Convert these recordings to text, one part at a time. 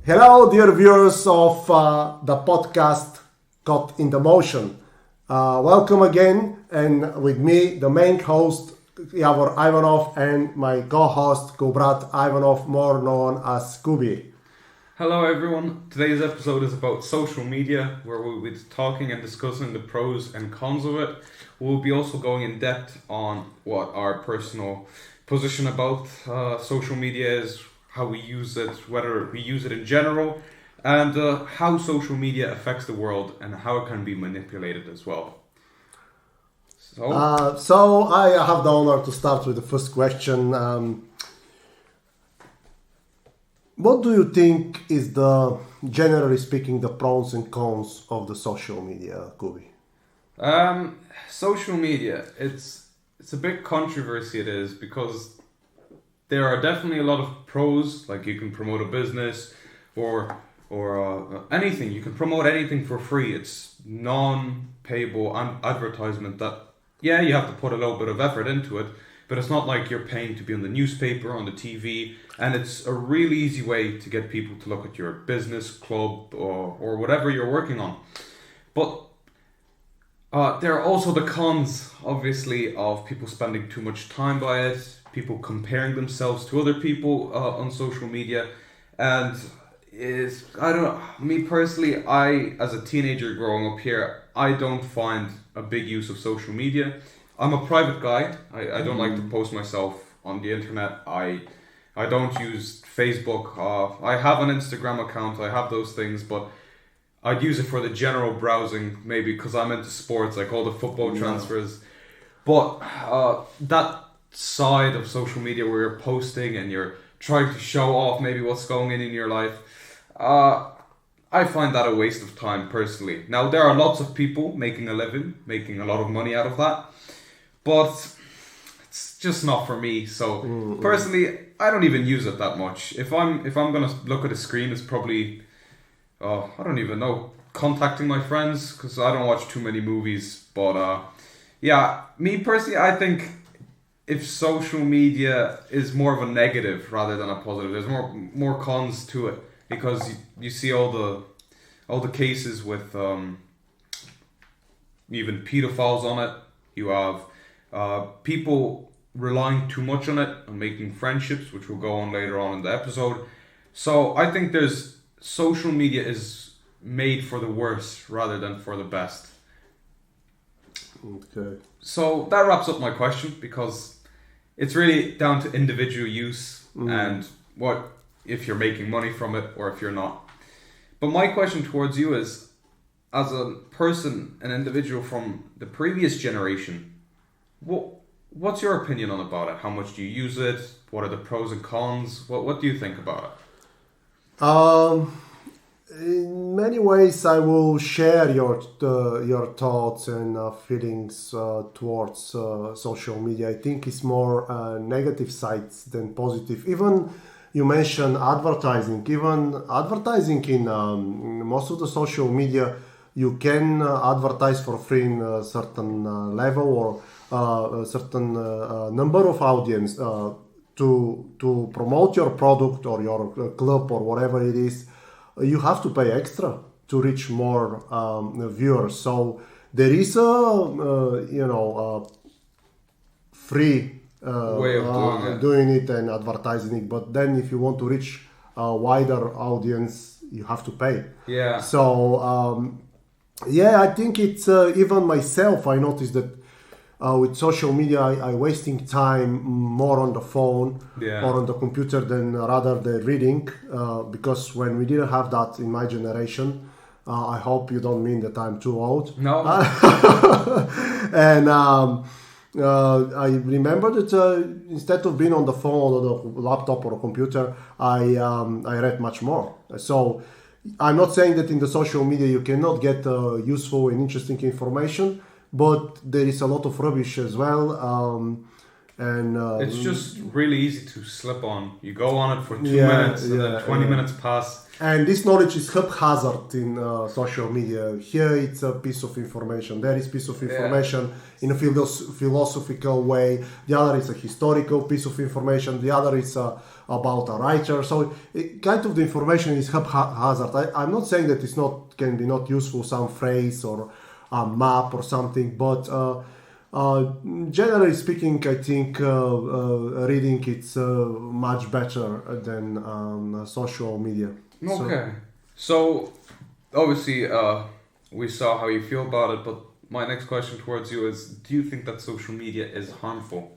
Hello, dear viewers of the podcast Caught in the Motion. Welcome again, and with me, the main host, Yavor Ivanov, and my co-host, Kubrat Ivanov, more known as Kubi. Hello everyone, today's episode is about social media, where we'll be talking and discussing the pros and cons of it. We'll be also going in depth on what our personal position about social media is, how we use it, whether we use it in general, and how social media affects the world and how it can be manipulated as well. So I have the honor to start with the first question. What do you think is generally speaking, the pros and cons of the social media, Kubi? Social media, it's a big controversy it is, because there are definitely a lot of pros, like you can promote a business or anything. You can promote anything for free. It's non-payable advertisement that, yeah, you have to put a little bit of effort into it, but it's not like you're paying to be on the newspaper, on the TV, and it's a really easy way to get people to look at your business, club, or whatever you're working on. But there are also the cons, obviously, of people spending too much time by it, people comparing themselves to other people on social media, and me personally, as a teenager growing up here, I don't find a big use of social media. I'm a private guy. I don't like to post myself on the internet. I don't use Facebook. I have an Instagram account. I have those things, but I'd use it for the general browsing, maybe because I'm into sports, like all the football transfers. But that side of social media where you're posting and you're trying to show off maybe what's going on in your life, I find that a waste of time personally. Now, there are lots of people making a living, making a lot of money out of that, but it's just not for me. So personally, I don't even use it that much. If I'm gonna look at a screen, it's probably I don't even know, contacting my friends, because I don't watch too many movies. But yeah, me personally, I think if social media is more of a negative rather than a positive, there's more cons to it, because you see all the cases with even pedophiles on it. You have people relying too much on it and making friendships, which we'll go on later on in the episode. So I think social media is made for the worst rather than for the best. Okay. So that wraps up my question, because it's really down to individual use and what if you're making money from it or if you're not. But my question towards you is, as a person, an individual from the previous generation, what's your opinion about it? How much do you use it? What are the pros and cons? What do you think about it? In many ways, I will share your thoughts and feelings towards social media. I think it's more negative sides than positive. Even you mentioned advertising. Even advertising in most of the social media, you can advertise for free in a certain level or a certain number of audience to promote your product or your club or whatever it is. You have to pay extra to reach more viewers. So there is a free way of doing it and advertising it. But then if you want to reach a wider audience, you have to pay. Yeah. So I think it's even myself. I noticed that with social media, I wasting time more on the phone or on the computer rather than reading, because when we didn't have that in my generation, I hope you don't mean that I'm too old. No. And I remember that instead of being on the phone or the laptop or a computer, I read much more. So I'm not saying that in the social media you cannot get useful and interesting information, but there is a lot of rubbish as well. It's just really easy to slip on. You go on it for 2 minutes and then 20 minutes pass. And this knowledge is haphazard in social media. Here it's a piece of information. There is piece of information in a philosophical way. The other is a historical piece of information. The other is about a writer. So kind of the information is haphazard. I'm not saying that it's not can be not useful, some phrase or a map or something, but generally speaking, I think reading it's much better than social media. Okay. So obviously, we saw how you feel about it, but my next question towards you is: do you think that social media is harmful?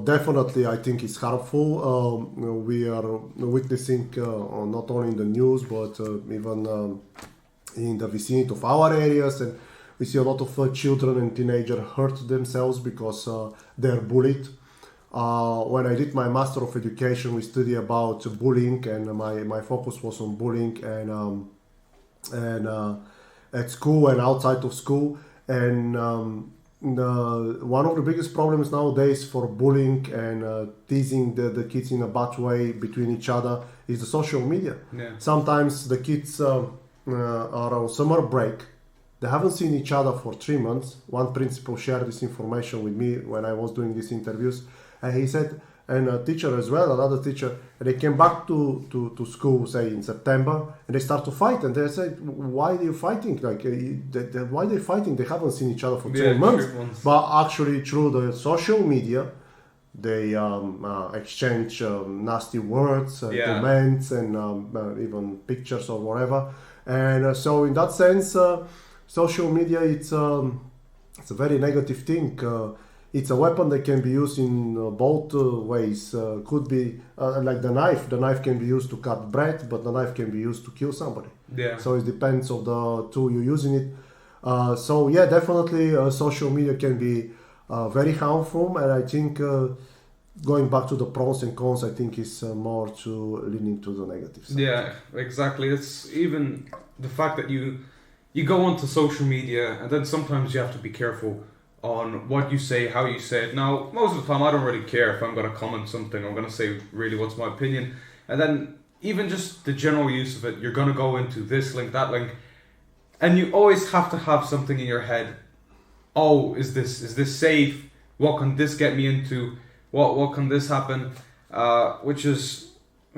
Definitely, I think it's harmful. We are witnessing not only in the news but even in the vicinity of our areas, and we see a lot of children and teenagers hurt themselves because they're bullied. When I did my Master of Education, we studied about bullying, and my focus was on bullying and at school and outside of school. And one of the biggest problems nowadays for bullying and teasing the kids in a bad way between each other is the social media. Yeah. Sometimes the kids are on summer break. They haven't seen each other for 3 months. One principal shared this information with me when I was doing these interviews. And he said, and a teacher as well, another teacher, and they came back to school, say in September, and they start to fight. And they said, "Why are you fighting? Like, why are they fighting? They haven't seen each other for 3 months." But actually, through the social media, they exchange nasty words, comments, and even pictures or whatever. And so, in that sense, social media it's a very negative thing. It's a weapon that can be used in both ways. Could be like the knife. The knife can be used to cut bread, but the knife can be used to kill somebody. Yeah. So it depends of the tool you're using it. So yeah, definitely social media can be very harmful, and I think going back to the pros and cons, I think is more to leaning to the negative side. Yeah, exactly. It's even the fact that you go onto social media, and then sometimes you have to be careful on what you say, how you say it. Now, most of the time, I don't really care if I'm going to comment something. I'm going to say really what's my opinion. And then even just the general use of it, you're going to go into this link, that link. And you always have to have something in your head. Oh, is this safe? What can this get me into? What can this happen? Which is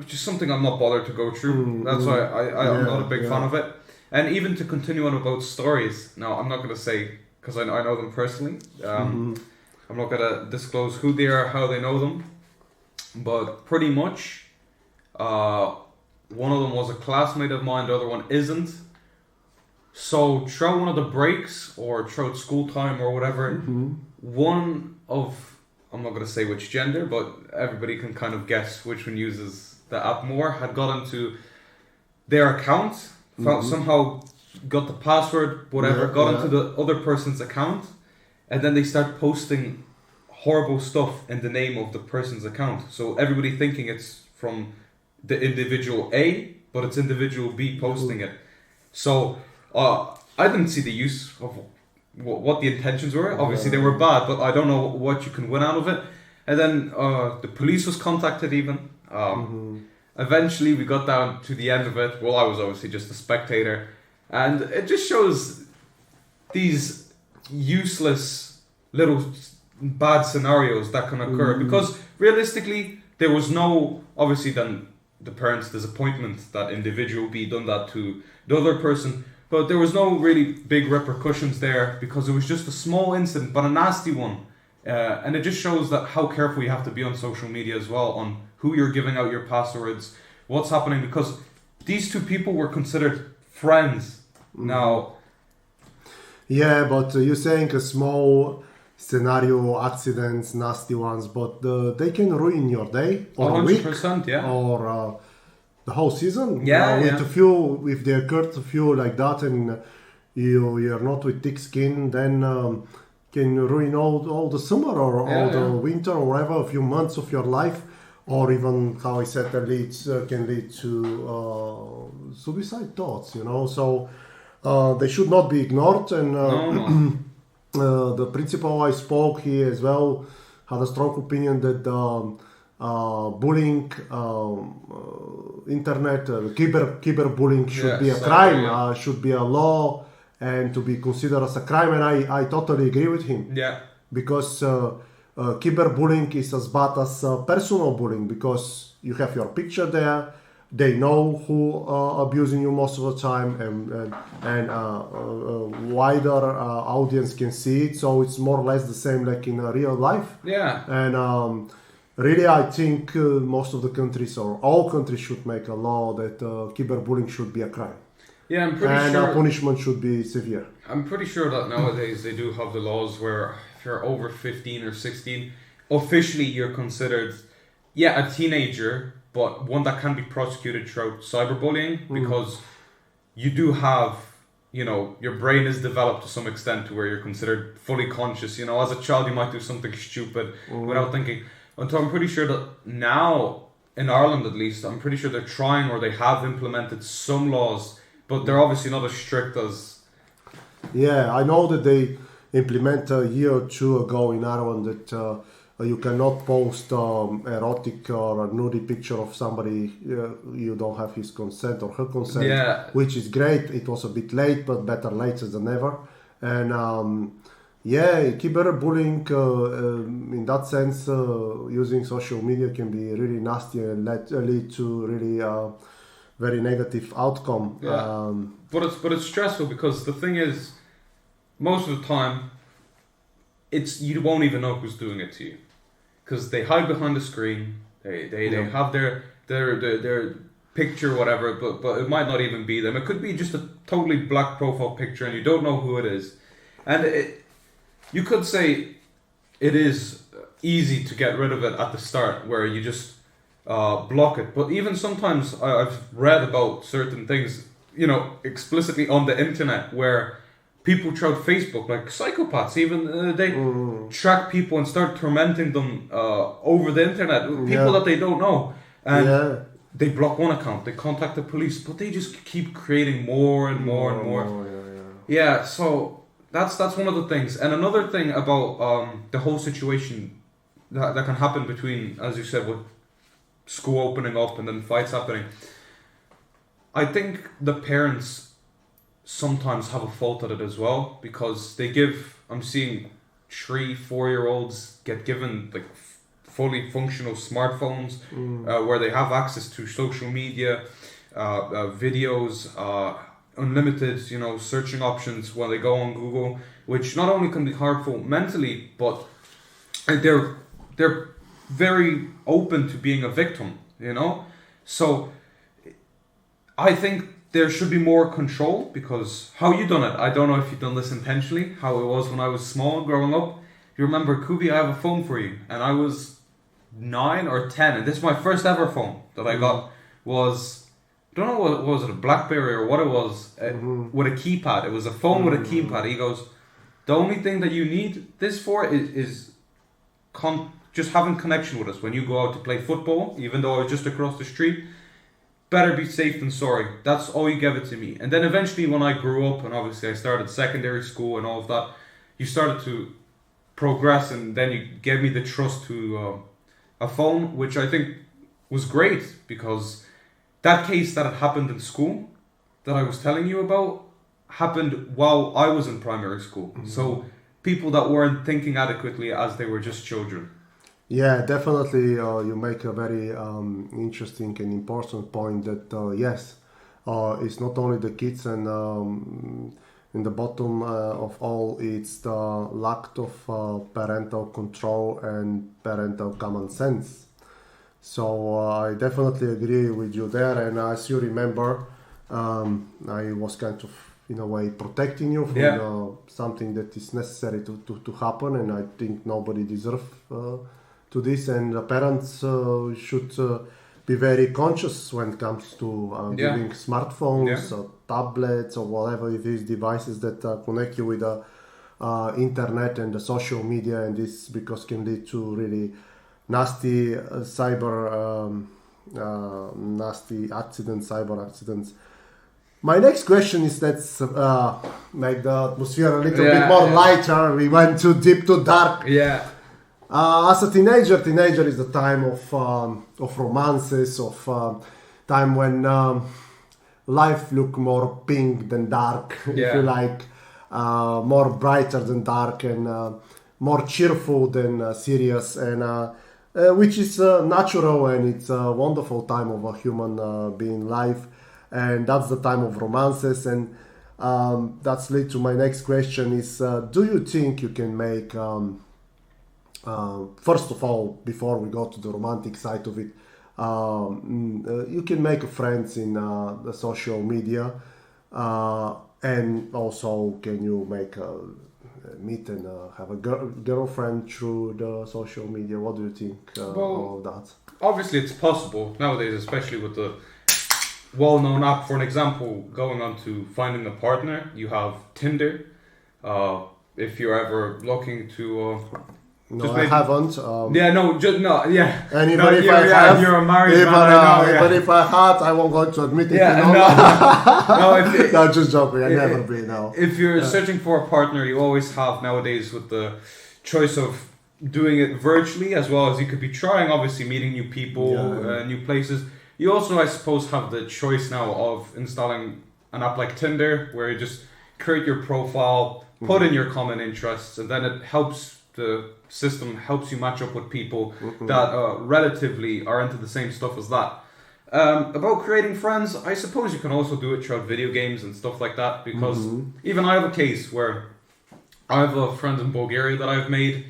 something I'm not bothered to go through. That's why I'm not a big fan of it. And even to continue on about stories. Now, I'm not going to say, because I know them personally. I'm not going to disclose who they are, how they know them. But pretty much, one of them was a classmate of mine, the other one isn't. So throughout one of the breaks, or throughout school time or whatever, one of, I'm not going to say which gender, but everybody can kind of guess which one uses the app more, had got into their account, somehow got the password, whatever, got into the other person's account, and then they start posting horrible stuff in the name of the person's account. So everybody thinking it's from the individual A, but it's individual B posting it. So I didn't see the use of what the intentions were. Obviously they were bad, but I don't know what you can win out of it. And then the police was contacted even. Eventually we got down to the end of it. Well, I was obviously just a spectator. And it just shows these useless little bad scenarios that can occur. Because realistically, there was no, obviously then the parents' disappointment that individual B done that to the other person. But there was no really big repercussions there because it was just a small incident, but a nasty one. And it just shows that how careful you have to be on social media as well, on who you're giving out your passwords, what's happening, because these two people were considered friends. Now, yeah, but you're saying a small scenario, accidents, nasty ones, but they can ruin your day or 100%, a week, or the whole season. If they occur to you like that, and you're not with thick skin, then can ruin all the summer or all the winter or whatever, a few months of your life. Or even, how I said, can lead to suicide thoughts, So they should not be ignored. And the principal I spoke, he as well had a strong opinion that bullying, internet, cyberbullying should be a crime, should be a law, and to be considered as a crime. And I totally agree with him. Yeah. Because cyberbullying is as bad as personal bullying because you have your picture there. They know who abusing you most of the time, and wider audience can see it. So it's more or less the same like in real life. Yeah. And really, I think most of the countries or all countries should make a law that cyberbullying should be a crime. Yeah, I'm pretty and sure. Punishment should be severe. I'm pretty sure that nowadays they do have the laws where if you're over 15 or 16, officially you're considered, a teenager, but one that can be prosecuted throughout cyberbullying because you do have, your brain is developed to some extent to where you're considered fully conscious. As a child you might do something stupid without thinking. And so I'm pretty sure that now, in Ireland at least, I'm pretty sure they're trying or they have implemented some laws, but they're obviously not as strict as... Yeah, I know that they implemented a year or two ago in Ireland that you cannot post erotic or a nudie picture of somebody you don't have his consent or her consent, which is great. It was a bit late, but better late than never. And cyberbullying in that sense, using social media can be really nasty and lead to really very negative outcome. Yeah. But it's stressful because the thing is, most of the time, you won't even know who's doing it to you, because they hide behind the screen. They have their picture, whatever, but it might not even be them. It could be just a totally black profile picture, and you don't know who it is. And you could say it is easy to get rid of it at the start, where you just block it. But even sometimes I've read about certain things, explicitly on the internet, where people throughout Facebook, like psychopaths, even they track people and start tormenting them over the internet, people that they don't know, and they block one account, they contact the police, but they just keep creating more and more and more. So that's one of the things. And another thing about the whole situation that can happen between, as you said, with school opening up and then fights happening, I think the parents sometimes have a fault at it as well, because I'm seeing 3-4-year-olds get given like fully functional smartphones where they have access to social media, videos, unlimited searching options when they go on Google, which not only can be harmful mentally, but they're very open to being a victim, so I think there should be more control, because how you done it, I don't know if you've done this intentionally, how it was when I was small growing up. You remember, Kubi, I have a phone for you, and I was 9 or 10, and this is my first ever phone that I got. Was, I don't know what was it, a BlackBerry or what it was, with a keypad. It was a phone with a keypad. He goes, the only thing that you need this for is just having connection with us when you go out to play football, even though I was just across the street. Better be safe than sorry. That's all you gave it to me. And then eventually when I grew up, and obviously I started secondary school and all of that, you started to progress, and then you gave me the trust to a phone, which I think was great, because that case that had happened in school that I was telling you about happened while I was in primary school. So people that weren't thinking adequately as they were just children. Yeah, definitely. You make a very interesting and important point that yes, it's not only the kids, and in the bottom of all, it's the lack of parental control and parental common sense. So I definitely agree with you there. And as you remember, I was kind of, in a way, protecting you from something that is necessary to happen, and I think nobody deserves to this, and the parents should be very conscious when it comes to giving smartphones or tablets or whatever it is, devices that connect you with the internet and the social media, and this because can lead to really nasty cyber accidents. My next question is, let's make the atmosphere a little bit more lighter. We went too deep, too dark. As a teenager is the time of romances, of time when life look more pink than dark, if you like, more brighter than dark, and more cheerful than serious, and which is natural, and it's a wonderful time of a human being life, and that's the time of romances. And that's lead to my next question: is do you think you can make first of all, before we go to the romantic side of it, you can make friends in the social media, and also can you make meet and have a girlfriend through the social media? What do you think of that? Obviously, it's possible nowadays, especially with the well-known app. For an example, going on to finding a partner, you have Tinder. If you're ever looking to no, I haven't. Yeah, no, just no, yeah. And even no, if I have, you're a married even, man. I know, even if I had, I won't go to admit it. Yeah, you know? no, no, just joking. I never been. No. If you're searching for a partner, you always have nowadays with the choice of doing it virtually, as well as you could be trying, obviously meeting new people, new places. You also, I suppose, have the choice now of installing an app like Tinder, where you just create your profile, put in your common interests, and then it helps. The system helps you match up with people that relatively are into the same stuff as that. About creating friends, I suppose you can also do it throughout video games and stuff like that, because even I have a case where I have a friend in Bulgaria that I've made.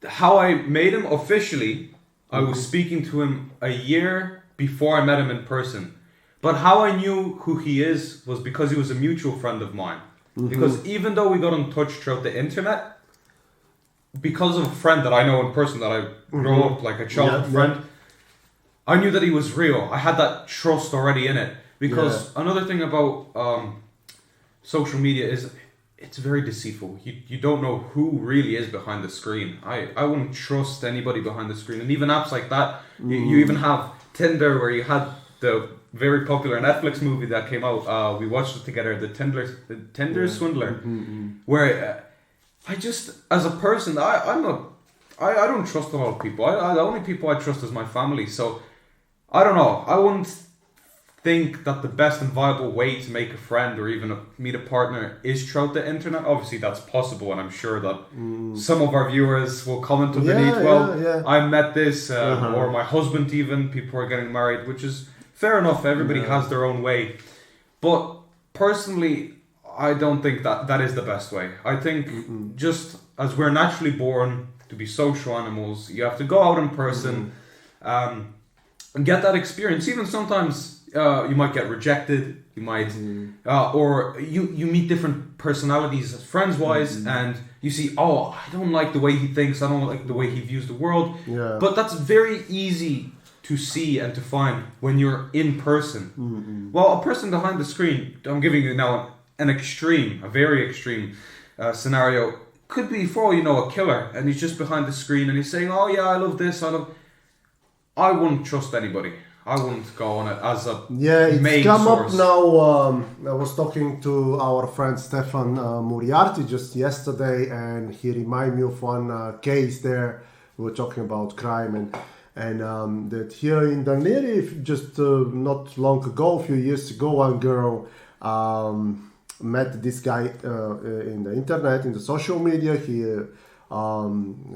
How I made him officially, I was speaking to him a year before I met him in person. But how I knew who he is was because he was a mutual friend of mine. Because even though we got in touch throughout the internet, because of a friend that I know in person that I grew up like a childhood friend, I knew that he was real. I had that trust already in it. Because another thing about social media is it's very deceitful. You don't know who really is behind the screen. I wouldn't trust anybody behind the screen. And even apps like that, you even have Tinder, where you had the very popular Netflix movie that came out. We watched it together, the Tinder Swindler, where I just, as a person, I don't trust a lot of people. The only people I trust is my family. So I don't know. I wouldn't think that the best and viable way to make a friend or even meet a partner is throughout the internet. Obviously, that's possible, and I'm sure that some of our viewers will comment underneath. I met this, or my husband. Even people are getting married, which is fair enough. Everybody has their own way, but personally, I don't think that is the best way. I think just as we're naturally born to be social animals, you have to go out in person and get that experience. Even sometimes you might get rejected, you might, or you meet different personalities friends-wise, and you see, oh, I don't like the way he thinks, I don't like the way he views the world. But that's very easy to see and to find when you're in person. Well, a person behind the screen, I'm giving you now a very extreme scenario, could be, for all you know, a killer, and he's just behind the screen and he's saying, oh yeah, I love this, I wouldn't trust anybody. I wouldn't go on it as a it's come source. Up now. I was talking to our friend Stefan Muriarty just yesterday, and he reminded me of one case there. We were talking about crime, and that here in Daneri, just not long ago, a few years ago, one girl met this guy in the internet, in the social media. He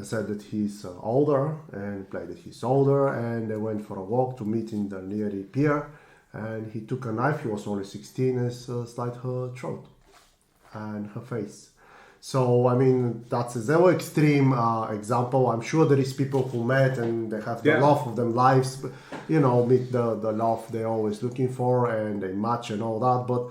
said that he's older and played that he's older, and they went for a walk to meet in the nearby pier, and he took a knife. He was only 16 and slit her throat and her face. So I mean, that's a very extreme example. I'm sure there is people who met and they have the love of their lives, meet the love they're always looking for, and they match and all that, but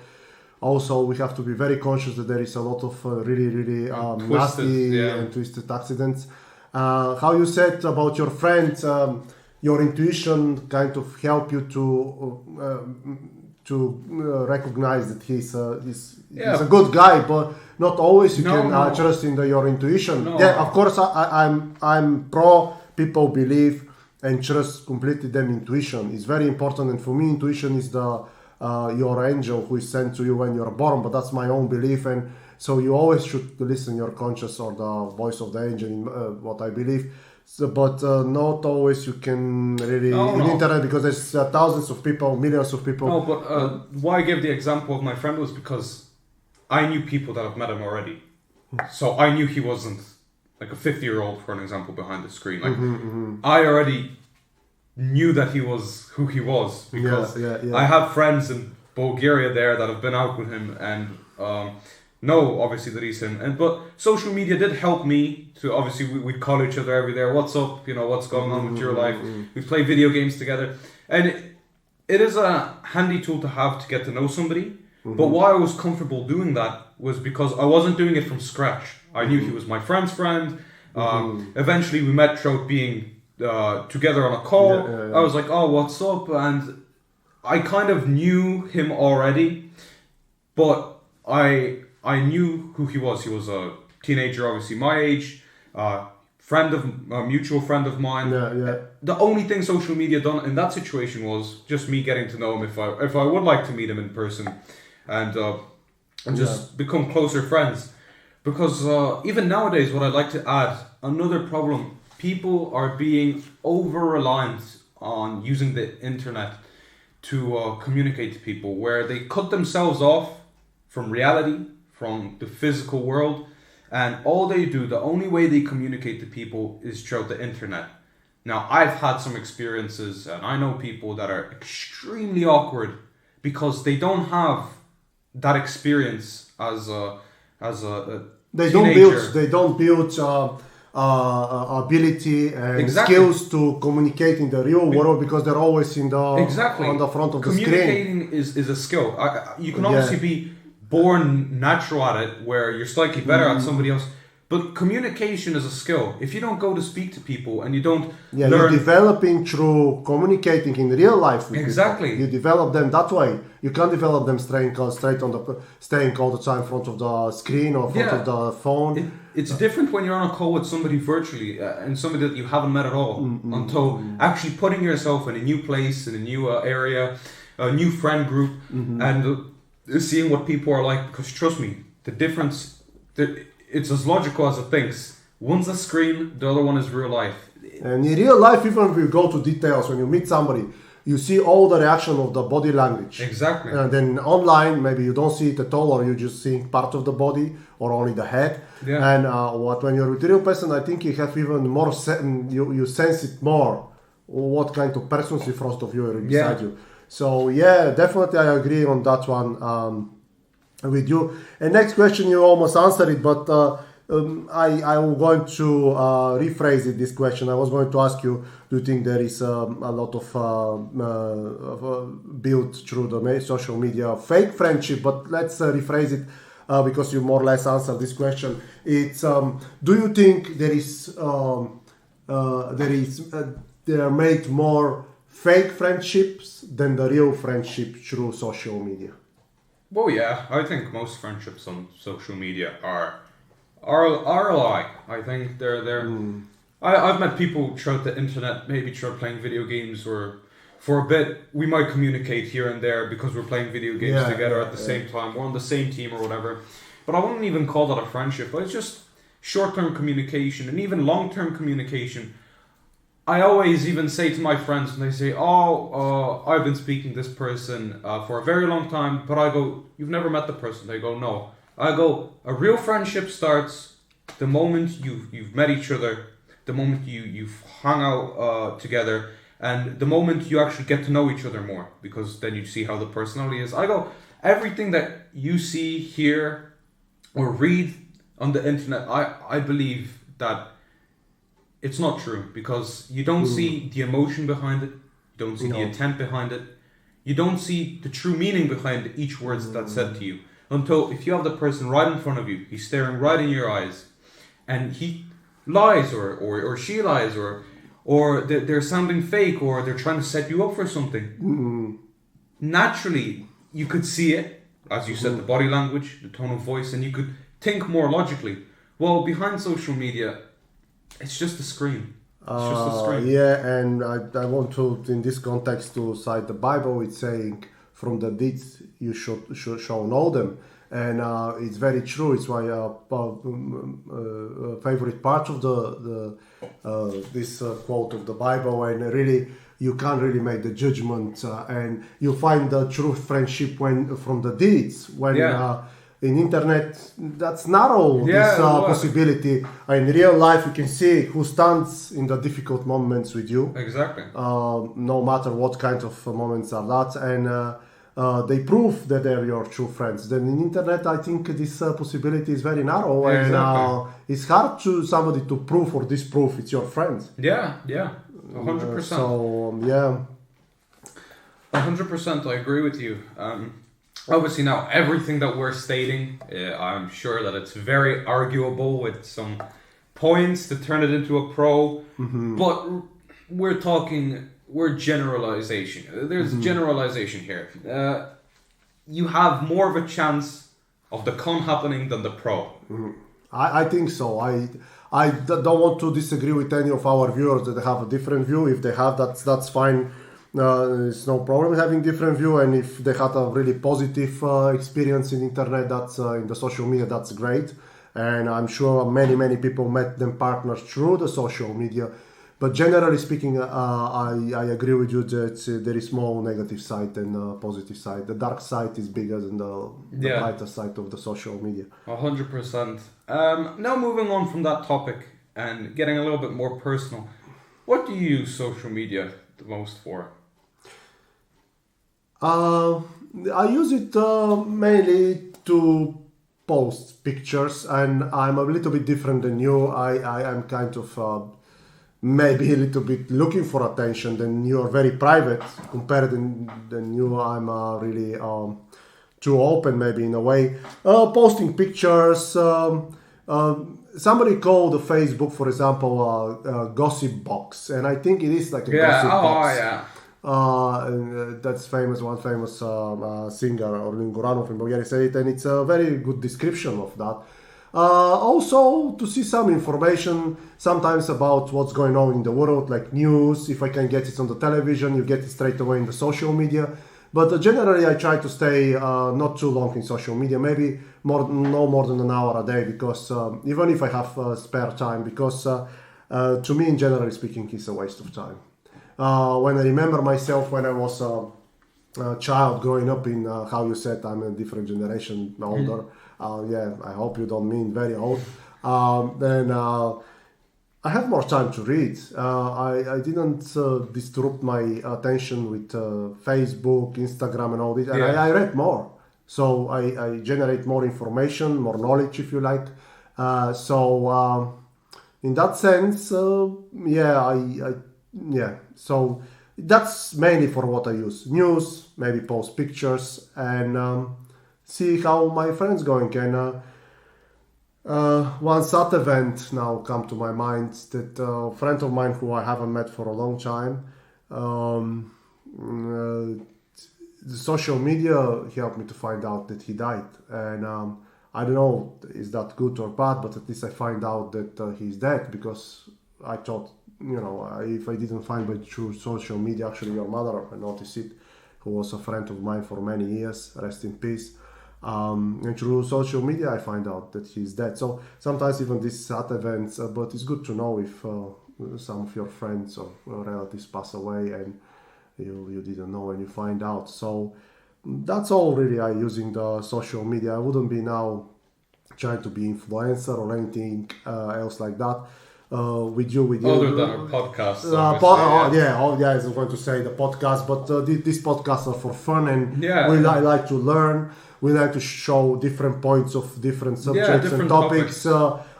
also, we have to be very conscious that there is a lot of really nasty and twisted accidents. How you said about your friend, your intuition kind of help you to recognize that he's a good guy, but not always you can trust in your intuition. No. Yeah, of course, I'm pro people believe and trust completely their intuition. It's very important, and for me, intuition is your angel who is sent to you when you're born, but that's my own belief, and so you always should listen your conscience or the voice of the angel in what I believe. So, but not always you can really internet, because there's thousands of people, millions of people. No, but why I gave the example of my friend was because I knew people that have met him already. So I knew he wasn't like a 50-year-old, for an example, behind the screen. Like I already knew that he was who he was because I have friends in Bulgaria there that have been out with him and know obviously that he's him. And but social media did help me to obviously we'd call each other every day. What's up? You know, what's going on with your life? We play video games together, and it is a handy tool to have to get to know somebody. But why I was comfortable doing that was because I wasn't doing it from scratch. I knew he was my friend's friend. Eventually, we met through being together on a call. I was like, "Oh, what's up?" And I kind of knew him already, but I knew who he was. He was a teenager, obviously my age, a mutual friend of mine. The only thing social media done in that situation was just me getting to know him if I would like to meet him in person, and just become closer friends. Because even nowadays, what I'd like to add, another problem, people are being over-reliant on using the internet to communicate to people, where they cut themselves off from reality, from the physical world, and all they do, the only way they communicate to people is through the internet. Now, I've had some experiences, and I know people that are extremely awkward because they don't have that experience as a teenager. They don't build ability and skills to communicate in the real world because they're always on the front of the screen. Communicating is a skill. You can obviously be born natural at it, where you're slightly better at somebody else. But communication is a skill. If you don't go to speak to people and you don't learn... You're developing through communicating in real life with exactly. people. You develop them that way. You can't develop them staying all the time in front of the screen or front of the phone. It's different when you're on a call with somebody virtually and somebody that you haven't met at all until actually putting yourself in a new place, in a new area, a new friend group, and seeing what people are like. Because trust me, the difference... It's as logical as it thinks. One's a screen, the other one is real life. And in real life, even if you go to details, when you meet somebody, you see all the reaction of the body language. Exactly. And then online, maybe you don't see it at all, or you just see part of the body, or only the head. Yeah. And when you're with a real person, I think you have even more, you sense it more, what kind of person is in front of you or beside you. So yeah, definitely I agree on that one. With you. And next question, you almost answered it, but I'm going to rephrase it. This question, I was going to ask you: do you think there is a lot of built through the social media fake friendship? But let's rephrase it because you more or less answered this question. It's do you think there are made more fake friendships than the real friendship through social media? Well, yeah, I think most friendships on social media are a lie. I think they're. I've met people throughout the internet, maybe through playing video games, or for a bit we might communicate here and there because we're playing video games together at the same time. We're on the same team or whatever. But I wouldn't even call that a friendship. It's just short-term communication, and even long-term communication. I always even say to my friends when they say, I've been speaking to this person for a very long time, but I go, you've never met the person. They go, no. I go, a real friendship starts the moment you've met each other, the moment you've hung out together, and the moment you actually get to know each other more, because then you see how the personality is. I go, everything that you see, hear, or read on the internet, I believe that it's not true, because you don't see the emotion behind it, you don't see the intent behind it, you don't see the true meaning behind each word that's said to you. Until if you have the person right in front of you, he's staring right in your eyes, and he lies or she lies or they're sounding fake, or they're trying to set you up for something. Naturally, you could see it, as you said, the body language, the tone of voice, and you could think more logically. Well, behind social media, it's just a screen. It's just a screen. Yeah, and I want to, in this context, to cite the Bible. It's saying, from the deeds you shall know them. And it's very true. It's why favorite part of this quote of the Bible, and really you can't really make the judgment, and you find the true friendship from the deeds, when in internet, that's narrow, Yeah, this well, possibility. In real life, you can see who stands in the difficult moments with you, exactly. no matter what kind of moments are that, and they prove that they're your true friends. Then in internet, I think this possibility is very narrow, and Exactly. it's hard to somebody to prove or disprove it's your friend. Yeah, 100%. So yeah. 100%, I agree with you. Obviously, now everything that we're stating, I'm sure that it's very arguable with some points to turn it into a pro. But we're generalization. There's generalization here. You have more of a chance of the con happening than the pro. I think so. Don't want to disagree with any of our viewers that have a different view. If they have, that's fine. It's no problem having different view, and if they had a really positive experience in internet, that's in the social media, that's great. And I'm sure many people met them partners through the social media. But generally speaking, I agree with you that there is more negative side than positive side. The dark side is bigger than the Yeah. brighter side of the social media. 100%. Now moving on from that topic and getting a little bit more personal, what do you use social media the most for? I use it mainly to post pictures, and I'm a little bit different than you. I am kind of maybe a little bit looking for attention. Than you are very private compared than you. I'm really too open, maybe in a way. Posting pictures. Somebody called the Facebook, for example, gossip box, and I think it is like a gossip box. Yeah. And that's one famous singer, Orlin Goranov in Bulgaria, said it, and it's a very good description of that. Also, to see some information sometimes about what's going on in the world, like news. If I can get it on the television, you get it straight away in the social media. But generally, I try to stay not too long in social media, maybe no more than an hour a day, because even if I have spare time, because to me, in generally speaking, it's a waste of time. When I remember myself when I was a child growing up in, how you said, I'm a different generation older. Yeah, I hope you don't mean very old. Then I have more time to read. I didn't disrupt my attention with Facebook, Instagram, and all this. And Yeah. I read more. So I generate more information, more knowledge, if you like. In that sense, yeah. So that's mainly for what I use. News, maybe post pictures, and see how my friends going. And one sad event now come to my mind, that a friend of mine who I haven't met for a long time, the social media helped me to find out that he died. And I don't know, is that good or bad, but at least I find out that he's dead, because I thought, if I didn't find it through social media, actually your mother noticed it, who was a friend of mine for many years, rest in peace. And through social media, I find out that he's dead. So sometimes even these sad events, but it's good to know if some of your friends or relatives pass away and you didn't know and you find out. So that's all really I using the social media. I wouldn't be now trying to be influencer or anything else like that. With you. Other than our podcast. I was going to say the podcast, but these podcasts are for fun, and I like to learn. We like to show different points of different subjects and topics.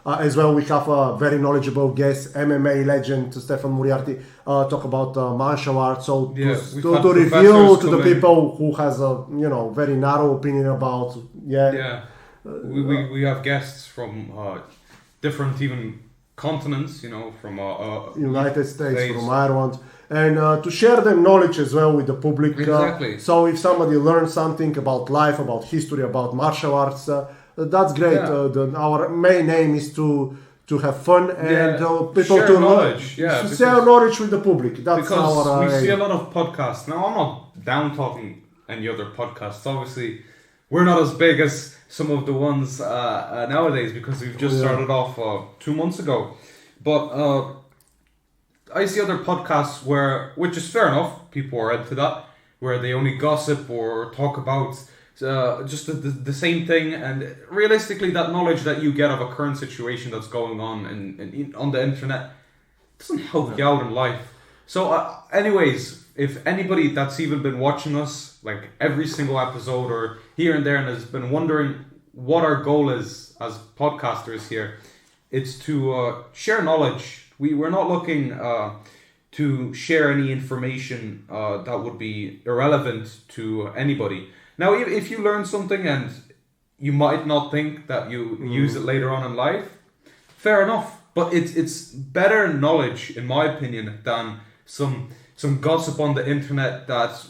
As well, we have a very knowledgeable guest, MMA legend Stefan Moriarty, talk about martial arts. So to reveal to the people who has a very narrow opinion about we have guests from different even continents, from United States, from Ireland, and to share them knowledge as well with the public. Exactly. So if somebody learns something about life, about history, about martial arts, that's great. Yeah. Our main aim is to have fun and people share to knowledge. Share knowledge with the public. That's our we see a lot of podcasts. Now, I'm not down talking any other podcasts. Obviously, we're not as big as some of the ones nowadays, because we've just started off 2 months ago. But I see other podcasts which is fair enough, people are into that, where they only gossip or talk about just the same thing, and realistically, that knowledge that you get of a current situation that's going on on the internet doesn't help you out in life. So, anyways, if anybody that's even been watching us, like every single episode or here and there, and has been wondering what our goal is as podcasters here, it's to share knowledge. We're not looking to share any information that would be irrelevant to anybody. Now, if you learn something and you might not think that you use it later on in life, fair enough. But it's better knowledge, in my opinion, than some gossip on the internet that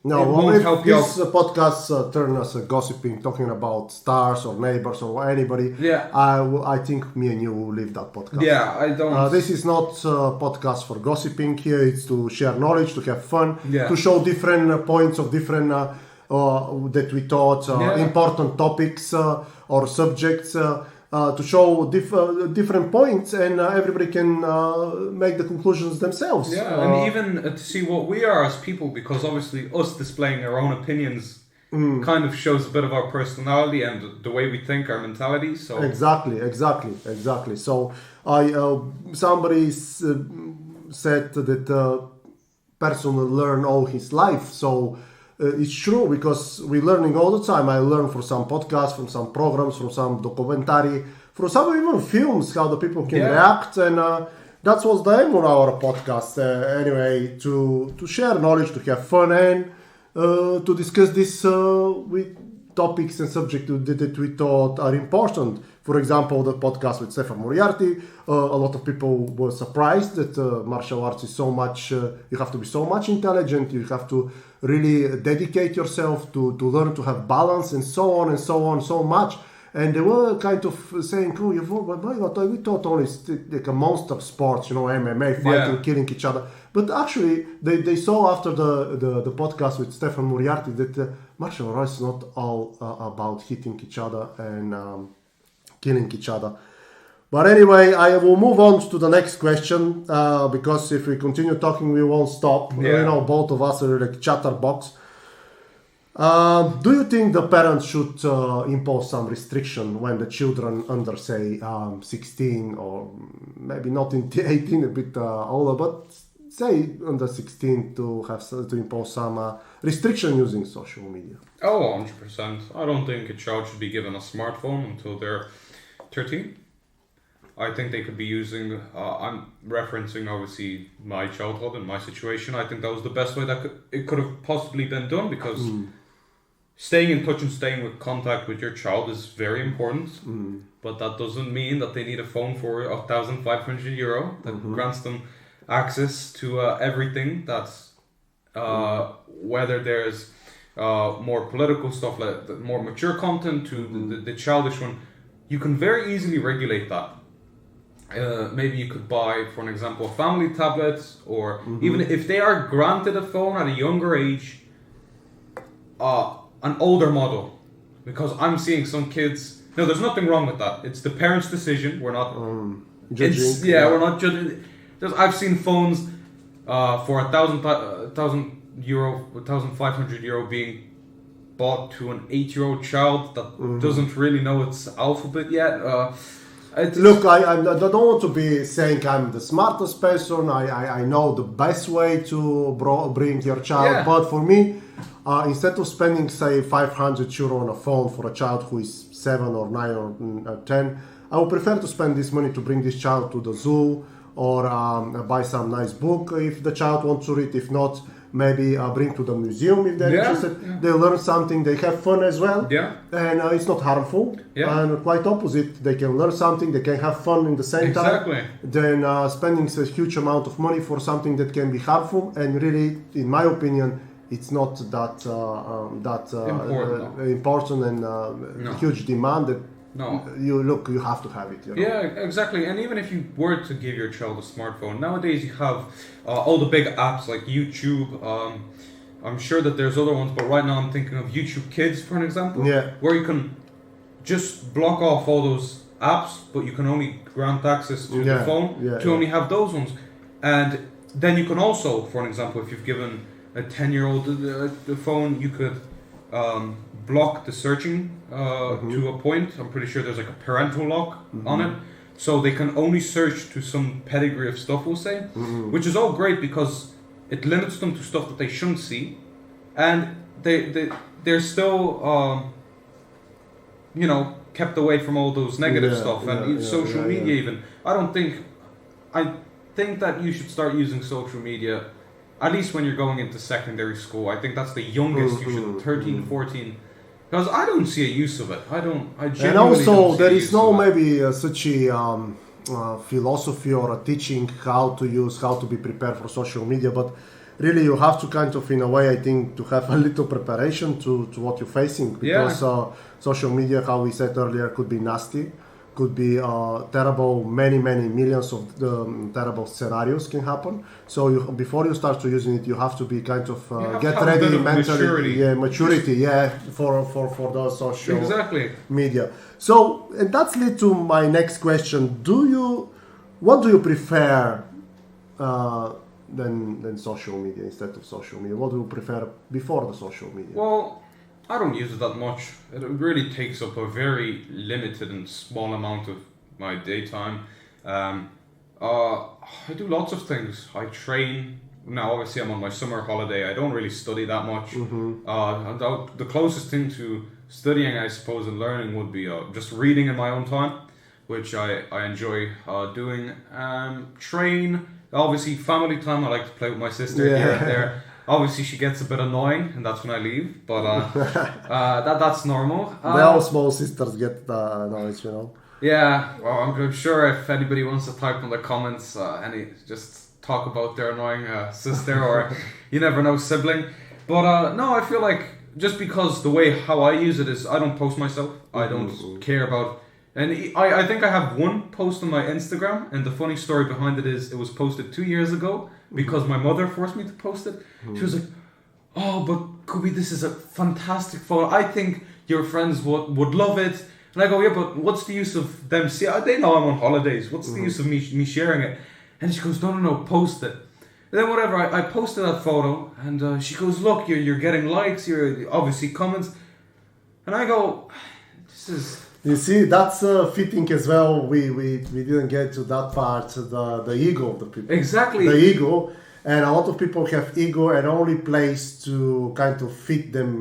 won't help you out. This podcast turn us gossiping, talking about stars or neighbors or anybody, yeah, I think me and you will leave that podcast. Yeah, I don't. This is not a podcast for gossiping here. It's to share knowledge, to have fun, yeah, to show different points of different that we thought important topics or subjects. To show different points, and everybody can make the conclusions themselves. Yeah, and even to see what we are as people, because obviously us displaying our own opinions kind of shows a bit of our personality and the way we think, our mentality. So exactly. So somebody said that person will learn all his life. So. It's true, because we're learning all the time. I learn from some podcasts, from some programs, from some documentary, from some even films, how the people can react, and that's what's the aim of our podcast. Anyway, to share knowledge, to have fun, and to discuss this with topics and subjects that we thought are important. For example, the podcast with Stefan Moriarty, a lot of people were surprised that martial arts is so much, you have to be so much intelligent, you have to really dedicate yourself to learn to have balance and so on, so much. And they were kind of saying, oh, we thought only like a monster sports, MMA, fighting, killing each other. But actually, they saw after the podcast with Stefan Moriarty that martial arts is not all about hitting each other and killing each other. But anyway, I will move on to the next question because if we continue talking, we won't stop. Both of us are like chatterbox. Do you think the parents should impose some restriction when the children under, say, 16 or maybe not in 18, a bit older, but say under 16 to impose some restriction using social media? Oh, 100%. I don't think a child should be given a smartphone until they're 13. I think they could be using, I'm referencing obviously my childhood and my situation. I think that was the best way that it could have possibly been done, because staying in touch and staying with contact with your child is very important. But that doesn't mean that they need a phone for €1,500 that grants them access to everything. That's whether there's more political stuff, like the more mature content, to the childish one. You can very easily regulate that. Maybe you could buy, for an example, a family tablet, or even if they are granted a phone at a younger age, an older model. Because I'm seeing some kids. No, there's nothing wrong with that. It's the parents' decision. We're not judging. We're not judging. I've seen phones for €1,500 being bought to an 8-year-old child that doesn't really know its alphabet yet. Look, I don't want to be saying I'm the smartest person. I know the best way to bring your child. But for me, instead of spending, say, €500 on a phone for a child who is 7 or 9 or 10, I would prefer to spend this money to bring this child to the zoo, or buy some nice book if the child wants to read. If not, maybe bring to the museum if they're interested. They learn something, they have fun as well, and it's not harmful. And quite opposite, they can learn something, they can have fun in the same time than spending a huge amount of money for something that can be harmful. And really, in my opinion, it's not that important and huge demand that you have to have it. Yeah, exactly. And even if you were to give your child a smartphone, nowadays you have all the big apps like YouTube. I'm sure that there's other ones, but right now I'm thinking of YouTube Kids, for an example, where you can just block off all those apps, but you can only grant access to the phone to only have those ones. And then you can also, for an example, if you've given a 10-year-old the phone, you could block the searching to a point. I'm pretty sure there's like a parental lock on it. So they can only search to some pedigree of stuff, we'll say, which is all great because it limits them to stuff that they shouldn't see. And they're still, kept away from all those negative stuff and social media even. I think that you should start using social media at least when you're going into secondary school. I think that's the youngest you should, 13, 14. Because I don't see a use of it. I genuinely And also, don't see there a is use no of it. maybe such a philosophy or a teaching how to be prepared for social media, but really you have to kind of, in a way, I think, to have a little preparation to what you're facing, because social media, how we said earlier, could be nasty, could be terrible. Many millions of terrible scenarios can happen. So before you start to using it, you have to be kind of have get to have a ready bit of mentally, maturity. for the social Exactly. media. So, and that's lead to my next question. What do you prefer than social media instead of social media? What do you prefer before the social media? Well, I don't use it that much. It really takes up a very limited and small amount of my daytime. I do lots of things. I train. Now, obviously, I'm on my summer holiday. I don't really study that much. The closest thing to studying, I suppose, and learning would be just reading in my own time, which I enjoy doing. Train. Obviously, family time. I like to play with my sister here and there. Obviously, she gets a bit annoying, and that's when I leave. But that's normal. All small sisters get knowledge, Yeah, well, I'm sure if anybody wants to type in the comments, just talk about their annoying sister or you never know, sibling. But no, I feel like just because the way how I use it is I don't post myself. I don't care about. And I think I have one post on my Instagram, and the funny story behind it is it was posted 2 years ago because my mother forced me to post it. She was like, "Oh, but Kubi, this is a fantastic photo. I think your friends would love it." And I go, "Yeah, but what's the use of them? See, they know I'm on holidays. What's the use of me sharing it?" And she goes, "No, post it." And then whatever, I posted that photo, and she goes, "Look, you're getting likes. You're obviously comments." And I go, "This is." You see, that's fitting as well. We didn't get to that part, the ego of the people. Exactly. The ego, and a lot of people have ego, and only place to kind of fit them,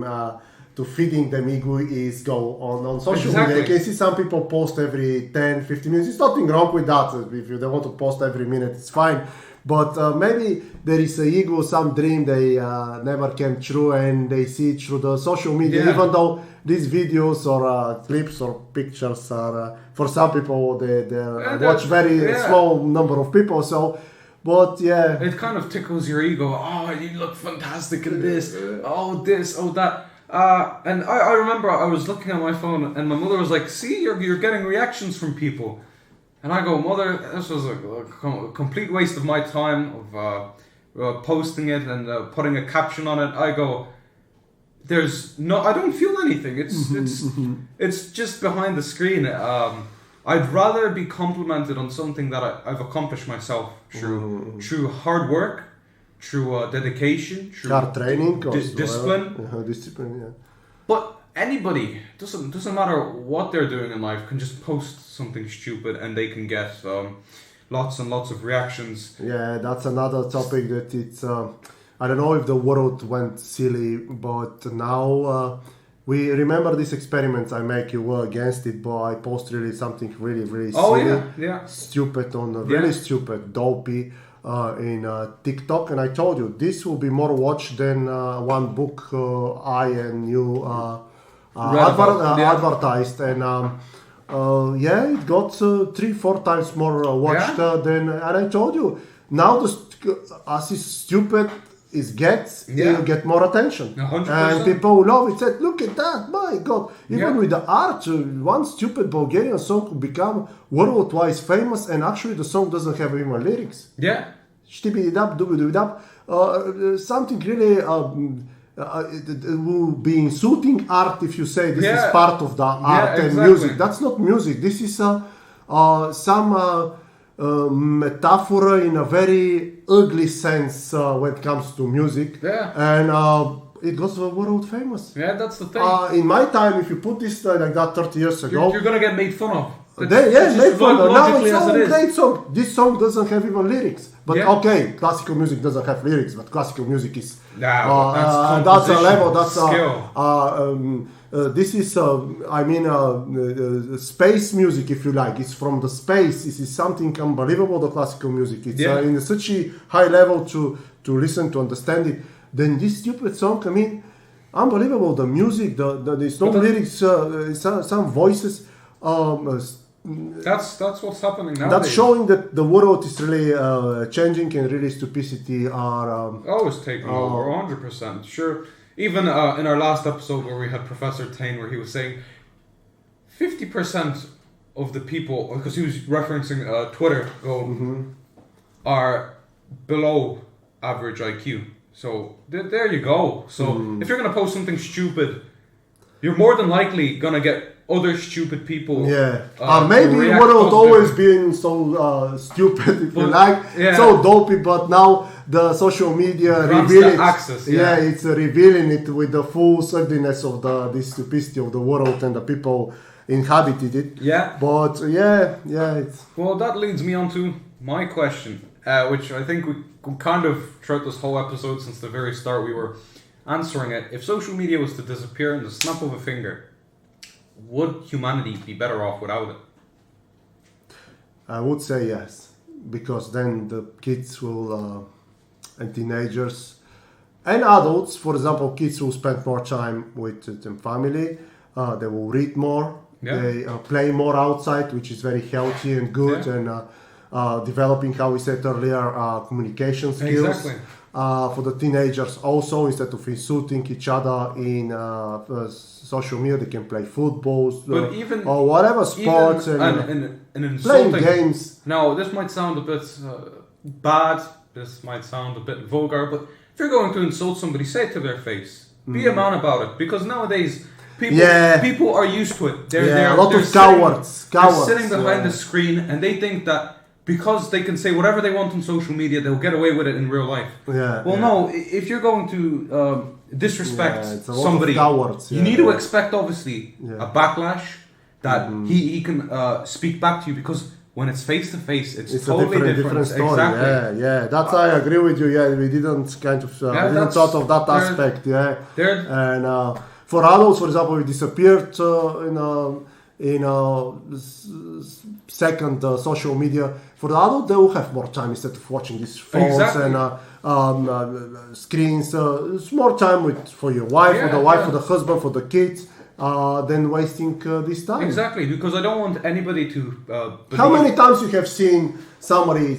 to feeding them ego is go on social media. You can see some people post every 10, 15 minutes. There's nothing wrong with that. If you don't want to post every minute, it's fine. But maybe there is a ego, some dream they never came true, and they see it through the social media. Even though these videos or clips or pictures are for some people they watch very small number of people. So, but it kind of tickles your ego. Oh, you look fantastic in this. Oh, this. Oh, that. And I remember I was looking at my phone, and my mother was like, "See, you're getting reactions from people." And I go, "Mother, this was a complete waste of my time of posting it and putting a caption on it." I go, I don't feel anything. It's just behind the screen. I'd rather be complimented on something that I've accomplished myself through hard work, through dedication, through hard training, discipline. Discipline, yeah. But anybody, doesn't matter what they're doing in life, can just post something stupid and they can get lots and lots of reactions. Yeah, that's another topic that it's. I don't know if the world went silly, but now we remember these experiments I make. You were against it, but I post really something really silly, stupid stupid, dopey in TikTok, and I told you this will be more watched than one book I and you advertised, and it got 3-4 times more watched than. And I told you now as is stupid. It'll get more attention. 100%. And people love it. Said, "Look at that, my God." Even with the art, one stupid Bulgarian song could become worldwide famous, and actually the song doesn't have even lyrics. Yeah. Something really will be insulting art if you say this is part of the art and music. That's not music. This is some metaphor in a very ugly sense when it comes to music. Yeah. And it goes world famous. Yeah, that's the thing. In my time, if you put this like that 30 years ago, You're gonna get made fun of. made just fun of. Now logically it's as a it is. great song. This song doesn't have even lyrics. But Yeah. okay, classical music doesn't have lyrics, but classical music is Nah, that's a composition, level. That's skill. this is space music, if you like. It's from the space. This is something unbelievable. The classical music. It's Yeah. in such a high level to listen to understand it. Then this stupid song. I mean, unbelievable. The music. There's no lyrics. Some voices. That's what's happening now. That's showing that the world is really changing and really stupidity are. Always taking over, 100%. Sure. Even in our last episode where we had Professor Tain, where he was saying 50% of the people, because he was referencing Twitter, are below average IQ. So there you go. So if you're going to post something stupid, you're more than likely going to get other stupid people. Yeah. to Maybe react world positively. always been so stupid, if you like, yeah. so dopey, but now the social media Grants reveal the it. access, yeah. It's revealing it with the full ugliness of this stupidity of the world and the people inhabited it. Yeah. But it's Well, that leads me on to my question, which I think we kind of, throughout this whole episode, since the very start, we were answering it. If social media was to disappear in the snap of a finger, would humanity be better off without it? I would say yes, because then the kids will and teenagers and adults, for example, kids will spend more time with their family. They will read more. Yeah. They play more outside, which is very healthy and good, Yeah. and developing, how we said earlier, communication skills. Exactly. For the teenagers also, instead of insulting each other in social media, they can play football But even or whatever sports and playing insulting games. Now, this might sound a bit bad. This might sound a bit vulgar, but if you're going to insult somebody, say it to their face. Be a man about it, because nowadays people are used to it. They're a lot of cowards. cowards. They're sitting behind the screen, and they think that because they can say whatever they want on social media, they'll get away with it in real life. No, if you're going to disrespect it's a lot somebody, of cowards, you need to expect, obviously, a backlash that he can speak back to you, because when it's face to face, it's totally a different story. Exactly. Yeah. That's I agree with you. Yeah, we didn't kind of didn't thought of that aspect. Yeah, and for adults, for example, we disappeared in second social media. For the adult, they will have more time instead of watching these phones and screens. It's more time for your wife, for the wife, for the husband, for the kids. Than wasting this time. Exactly, because I don't want anybody to. How many times you have seen somebody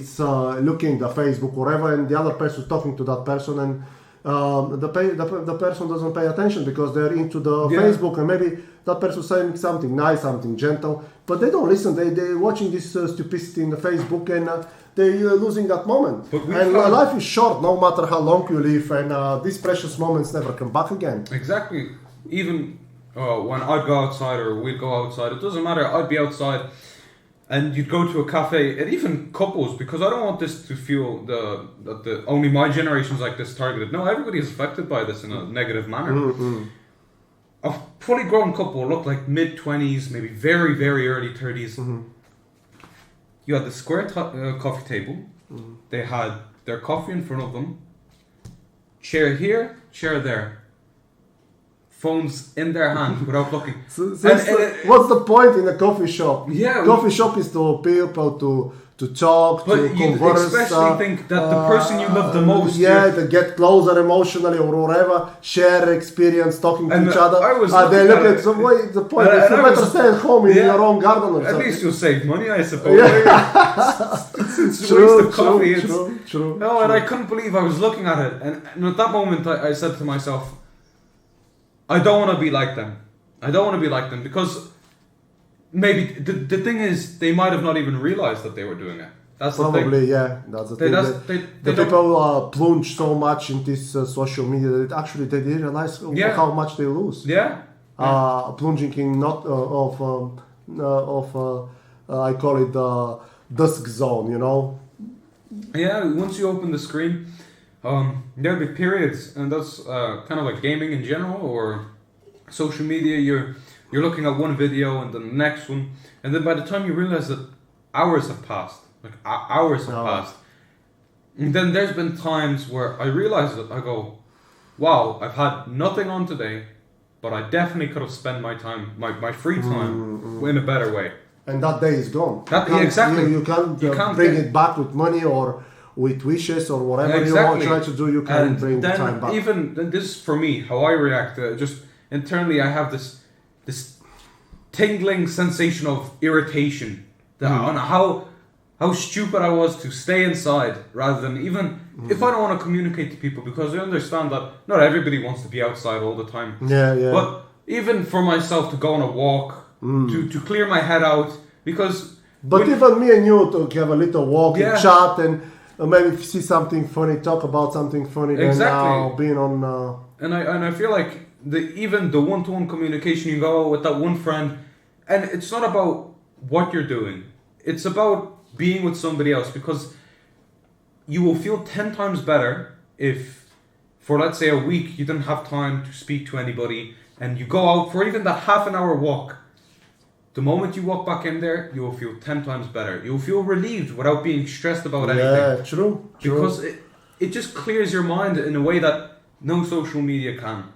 looking at Facebook or whatever, and the other person talking to that person, and the person doesn't pay attention because they're into the Facebook, and maybe that person saying something nice, something gentle, but they don't listen. They're watching this stupidity in the Facebook, and they're losing that moment. And life is short, no matter how long you live, and these precious moments never come back again. Exactly. Even when I'd go outside or we'd go outside, it doesn't matter. I'd be outside, and you'd go to a cafe, and even couples, because I don't want this to feel that only my generation's like this targeted. No, everybody is affected by this in a negative manner. Mm-hmm. A fully grown couple looked like mid-20s, maybe very, very early 30s. Mm-hmm. You had the square coffee table. Mm-hmm. They had their coffee in front of them. Chair here, chair there. Phones in their hand without looking. What's the point in a coffee shop? Yeah, coffee shop is to people to talk, but to you converse. Especially think that the person you love the most. To get closer emotionally or whatever, share experience, talking to each other. They look at the point. If you better stay at home in your own garden or at something. least you'll save money, I suppose. It's a waste of coffee. True. No, and I couldn't believe I was looking at it, and at that moment I said to myself, I don't want to be like them. I don't want to be like them, because maybe the thing is, they might have not even realized that they were doing it. That's probably the thing. Yeah. That's the thing. The people plunge so much in this social media that actually they didn't realize how much they lose. Plunging in not I call it the dusk zone. Yeah. Once you open the screen, There'll be periods, and that's kind of like gaming in general or social media. You're looking at one video and then the next one, and then by the time you realize that hours have passed, like hours have passed, and then there's been times where I realize that I go, wow, I've had nothing on today, but I definitely could have spent my time, my free time, in a better way. And that day is gone. Exactly. You can't bring it back with money or with wishes or whatever you want to try to do. You can't bring the time back. Even this, for me, how I react. Just internally, I have this tingling sensation of irritation on how stupid I was to stay inside rather than even if I don't want to communicate to people, because I understand that not everybody wants to be outside all the time. Yeah. But even for myself to go on a walk, to clear my head out, because. But even me and you to have a little walk and chat and maybe see something funny, talk about something funny. Then being on. And I feel like even the one-to-one communication you go with that one friend, and it's not about what you're doing. It's about being with somebody else, because you will feel 10 times better if, for let's say a week, you didn't have time to speak to anybody, and you go out for even that half an hour walk. The moment you walk back in there, you will feel 10 times better. You'll feel relieved without being stressed about anything. Yeah, true. Because it just clears your mind in a way that no social media can.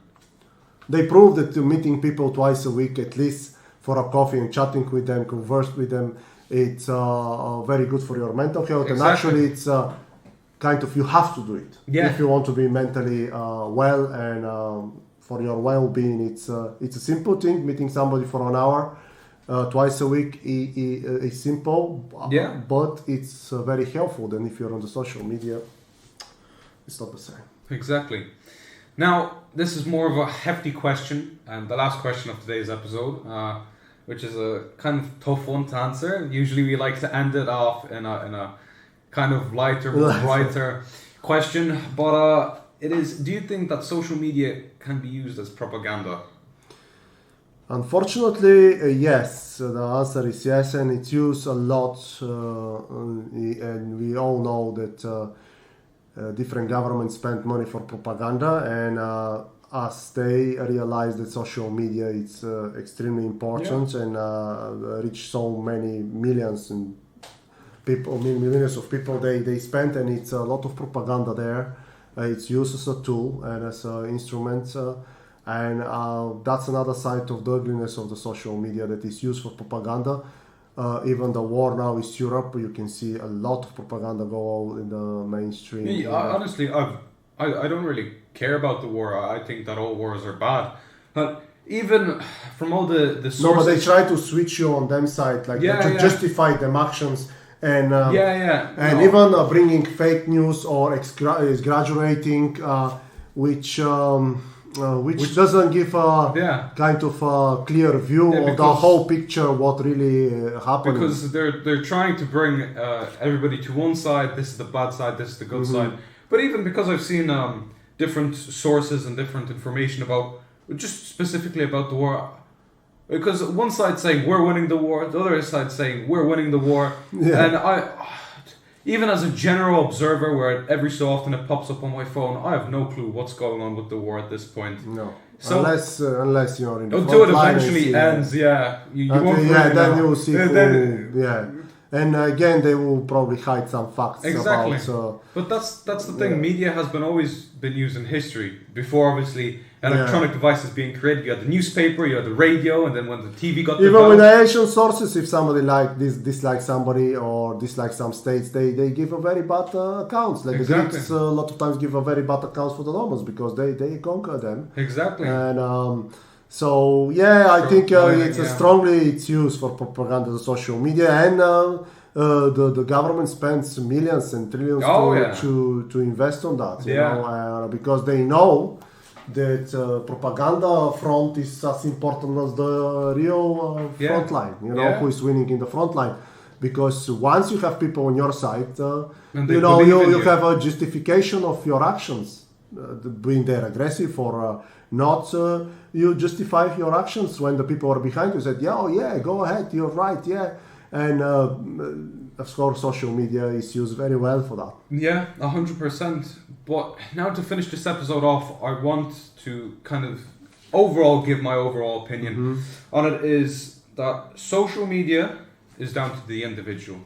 They prove that meeting people twice a week, at least for a coffee and chatting with them, converse with them, it's very good for your mental health. Exactly. And actually, it's kind of, you have to do it if you want to be mentally well and for your well-being. It's a simple thing. Meeting somebody for an hour twice a week is simple, but it's very helpful. Then if you're on the social media, it's not the same. Exactly. Now, this is more of a hefty question, and the last question of today's episode, which is a kind of tough one to answer. Usually we like to end it off in a kind of lighter, brighter question, but it is, do you think that social media can be used as propaganda? Unfortunately, yes. The answer is yes, and it's used a lot, and we all know that different governments spend money for propaganda, and as they realize that social media is extremely important and reach so many millions and people, millions of people, they spend, and it's a lot of propaganda there. It's used as a tool and as an instrument. And that's another side of the ugliness of the social media that is used for propaganda. Even the war now is Europe. You can see a lot of propaganda go out in the mainstream. Yeah, honestly, I don't really care about the war. I think that all wars are bad. But even from all the sources... No, but they try to switch you on them side, like to justify them actions. And even bringing fake news or exaggerating, which doesn't give a kind of a clear view of the whole picture, what really happened. Because they're trying to bring everybody to one side. This is the bad side, this is the good side. But even because I've seen different sources and different information about, just specifically about the war, because one side saying we're winning the war, the other side saying we're winning the war, and I, even as a general observer, where every so often it pops up on my phone, I have no clue what's going on with the war at this point. No, so unless you're in the front until it line eventually ends, you won't really then know. you'll see and again they will probably hide some facts about. But that's the thing. Media has always been used in history. Before, obviously, electronic devices being created, you had the newspaper, you had the radio, and then when the TV got even developed, with the ancient sources, if somebody dislikes somebody or dislikes some states, they give a very bad accounts. Like the Greeks, a lot of times give a very bad accounts for the Romans because they conquer them. Exactly. And so I think it's used for propaganda, the social media, and the government spends millions and trillions to invest on that. You know, because they know that propaganda front is as important as the real front line. You know, who is winning in the front line. Because once you have people on your side, you have a justification of your actions, being there aggressive or not. You justify your actions when the people are behind you. Said, go ahead, you're right, and of course, social media is used very well for that. Yeah, 100%. But now to finish this episode off, I want to kind of overall give my overall opinion on it is that social media is down to the individual.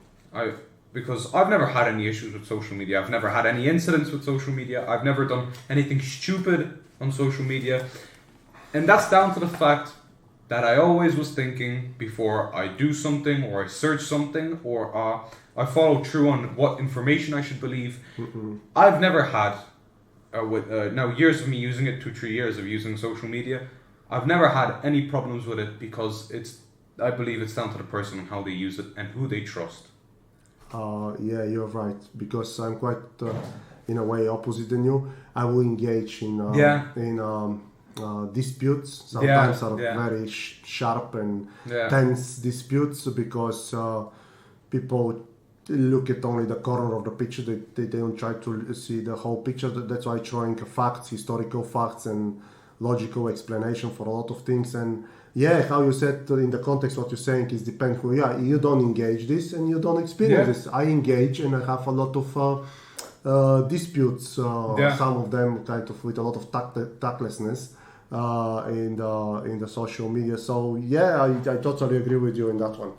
Because I've never had any issues with social media. I've never had any incidents with social media. I've never done anything stupid on social media. And that's down to the fact that I always was thinking before I do something or I search something or I follow through on what information I should believe. I've never had, now years of me using it, 2-3 years of using social media, I've never had any problems with it because I believe it's down to the person and how they use it and who they trust. Yeah, you're right. Because I'm quite, in a way, opposite than you. I will engage in disputes. Sometimes are very sharp and tense disputes because people look at only the corner of the picture. They don't try to see the whole picture. That's why throwing facts, historical facts, and logical explanation for a lot of things. And yeah, how you said in the context, what you're saying is depend who you are. You don't engage this and you don't experience this. I engage and I have a lot of disputes. Some of them kind of with a lot of tactlessness in the social media. So yeah, I totally agree with you in that one.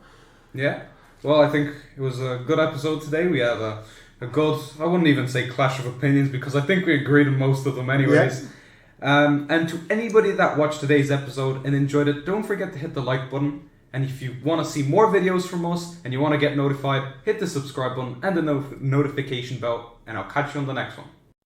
Yeah. Well, I think it was a good episode today. We had a good, I wouldn't even say clash of opinions because I think we agreed on most of them anyways. Yeah. And to anybody that watched today's episode and enjoyed it, don't forget to hit the like button. And if you want to see more videos from us and you want to get notified, hit the subscribe button and the notification bell. And I'll catch you on the next one.